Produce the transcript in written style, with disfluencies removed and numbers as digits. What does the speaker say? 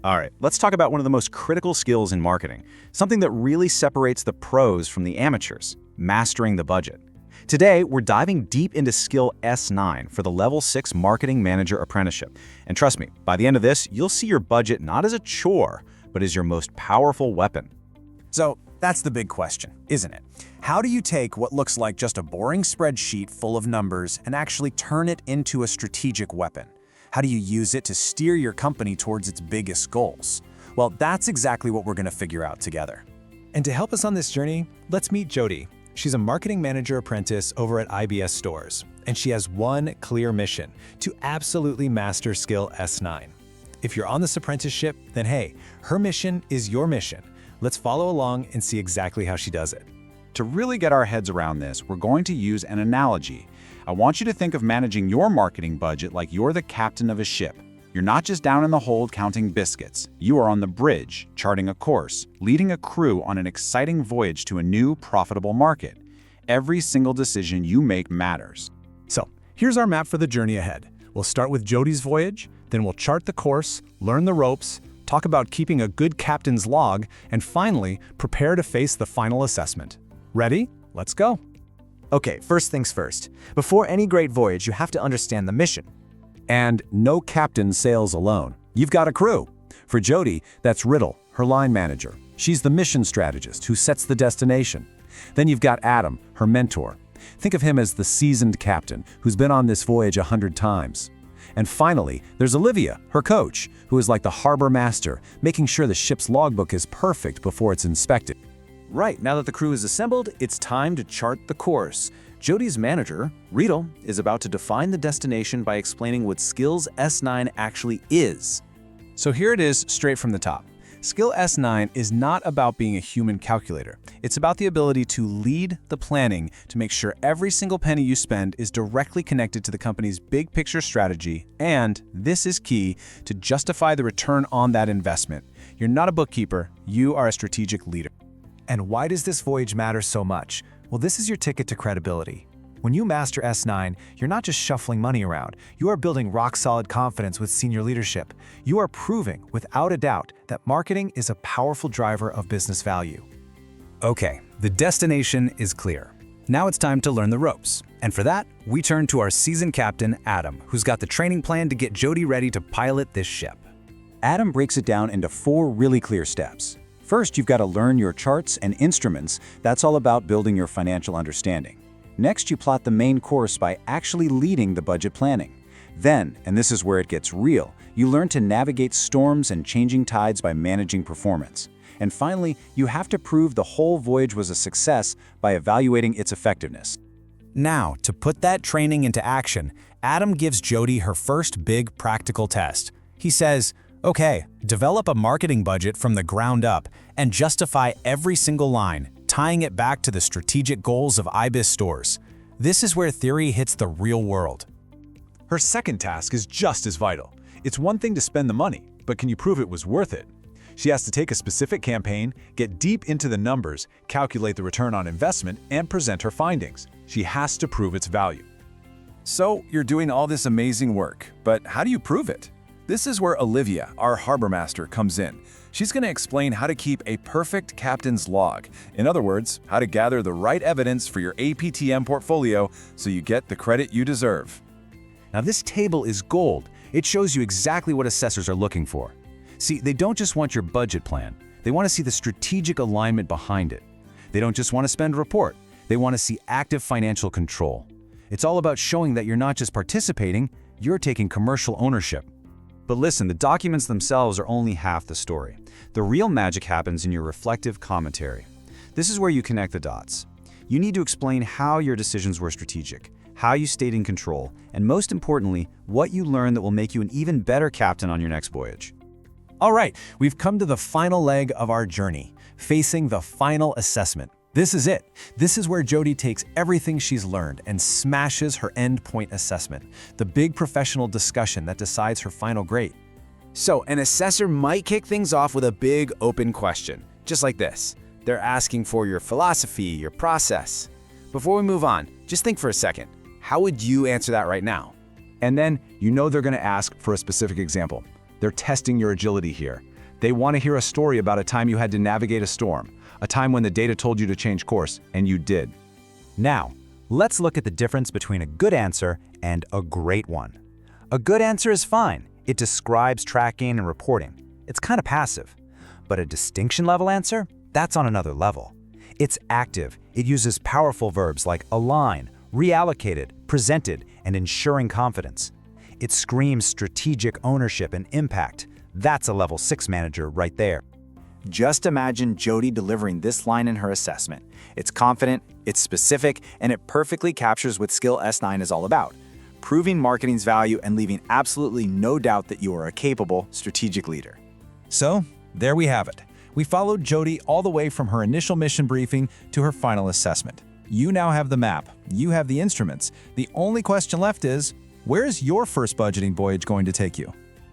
All right, let's talk about one of the most critical skills in marketing, something that really separates the pros from the amateurs, mastering the budget. Today, we're diving deep into skill S9 for the Level 6 Marketing Manager Apprenticeship. And trust me, by the end of this, you'll see your budget not as a chore, but as your most powerful weapon. So that's the big question, isn't it? How do you take what looks like just a boring spreadsheet full of numbers and actually turn it into a strategic weapon? How do you use it to steer your company towards its biggest goals? Well, that's exactly what we're going to figure out together. And to help us on this journey, let's meet Jody. She's a marketing manager apprentice over at IBS Stores, and she has one clear mission: to absolutely master skill S9. If you're on this apprenticeship, then hey, her mission is your mission. Let's follow along and see exactly how she does it. To really get our heads around this, we're going to use an analogy. I want you to think of managing your marketing budget like you're the captain of a ship. You're not just down in the hold counting biscuits. You are on the bridge, charting a course, leading a crew on an exciting voyage to a new, profitable market. Every single decision you make matters. So, here's our map for the journey ahead. We'll start with Jody's voyage, then we'll chart the course, learn the ropes, talk about keeping a good captain's log, and finally, prepare to face the final assessment. Ready? Let's go. Okay, first things first. Before any great voyage, you have to understand the mission. And no captain sails alone. You've got a crew. For Jody, that's Riddle, her line manager. She's the mission strategist who sets the destination. Then you've got Adam, her mentor. Think of him as the seasoned captain who's been on this voyage 100 times. And finally, there's Olivia, her coach, who is like the harbor master, making sure the ship's logbook is perfect before it's inspected. Right, now that the crew is assembled, it's time to chart the course. Jody's manager, Riddle, is about to define the destination by explaining what Skills S9 actually is. So here it is straight from the top. Skill S9 is not about being a human calculator. It's about the ability to lead the planning to make sure every single penny you spend is directly connected to the company's big picture strategy, and this is key, to justify the return on that investment. You're not a bookkeeper, you are a strategic leader. And why does this voyage matter so much? Well, this is your ticket to credibility. When you master S9, you're not just shuffling money around. You are building rock-solid confidence with senior leadership. You are proving, without a doubt, that marketing is a powerful driver of business value. Okay, the destination is clear. Now it's time to learn the ropes. And for that, we turn to our seasoned captain, Adam, who's got the training plan to get Jody ready to pilot this ship. Adam breaks it down into 4 really clear steps. First, you've got to learn your charts and instruments. That's all about building your financial understanding. Next, you plot the main course by actually leading the budget planning. Then, and this is where it gets real, you learn to navigate storms and changing tides by managing performance. And finally, you have to prove the whole voyage was a success by evaluating its effectiveness. Now, to put that training into action, Adam gives Jody her first big practical test. He says, okay, develop a marketing budget from the ground up and justify every single line, tying it back to the strategic goals of IBIS Stores. This is where theory hits the real world. Her second task is just as vital. It's one thing to spend the money, but can you prove it was worth it? She has to take a specific campaign, get deep into the numbers, calculate the return on investment, and present her findings. She has to prove its value. So you're doing all this amazing work, but how do you prove it? This is where Olivia, our harbor master, comes in. She's going to explain how to keep a perfect captain's log. In other words, how to gather the right evidence for your APTM portfolio so you get the credit you deserve. Now this table is gold. It shows you exactly what assessors are looking for. See, they don't just want your budget plan. They want to see the strategic alignment behind it. They don't just want to spend a report. They want to see active financial control. It's all about showing that you're not just participating, you're taking commercial ownership. But listen, the documents themselves are only half the story. The real magic happens in your reflective commentary. This is where you connect the dots. You need to explain how your decisions were strategic, how you stayed in control, and most importantly, what you learned that will make you an even better captain on your next voyage. All right, we've come to the final leg of our journey, facing the final assessment. This is it. This is where Jody takes everything she's learned and smashes her endpoint assessment, the big professional discussion that decides her final grade. So, an assessor might kick things off with a big open question, just like this. They're asking for your philosophy, your process. Before we move on, just think for a second. How would you answer that right now? And then, you know they're going to ask for a specific example. They're testing your agility here. They want to hear a story about a time you had to navigate a storm, a time when the data told you to change course, and you did. Now, let's look at the difference between a good answer and a great one. A good answer is fine. It describes tracking and reporting. It's kind of passive. But a distinction level answer? That's on another level. It's active. It uses powerful verbs like align, reallocated, presented, and ensuring confidence. It screams strategic ownership and impact. That's a level 6 manager right there. Just imagine Jody delivering this line in her assessment. It's confident, it's specific, and it perfectly captures what Skill S9 is all about: proving marketing's value and leaving absolutely no doubt that you are a capable strategic leader. So, there we have it. We followed Jody all the way from her initial mission briefing to her final assessment. You now have the map. You have the instruments. The only question left is, where is your first budgeting voyage going to take you?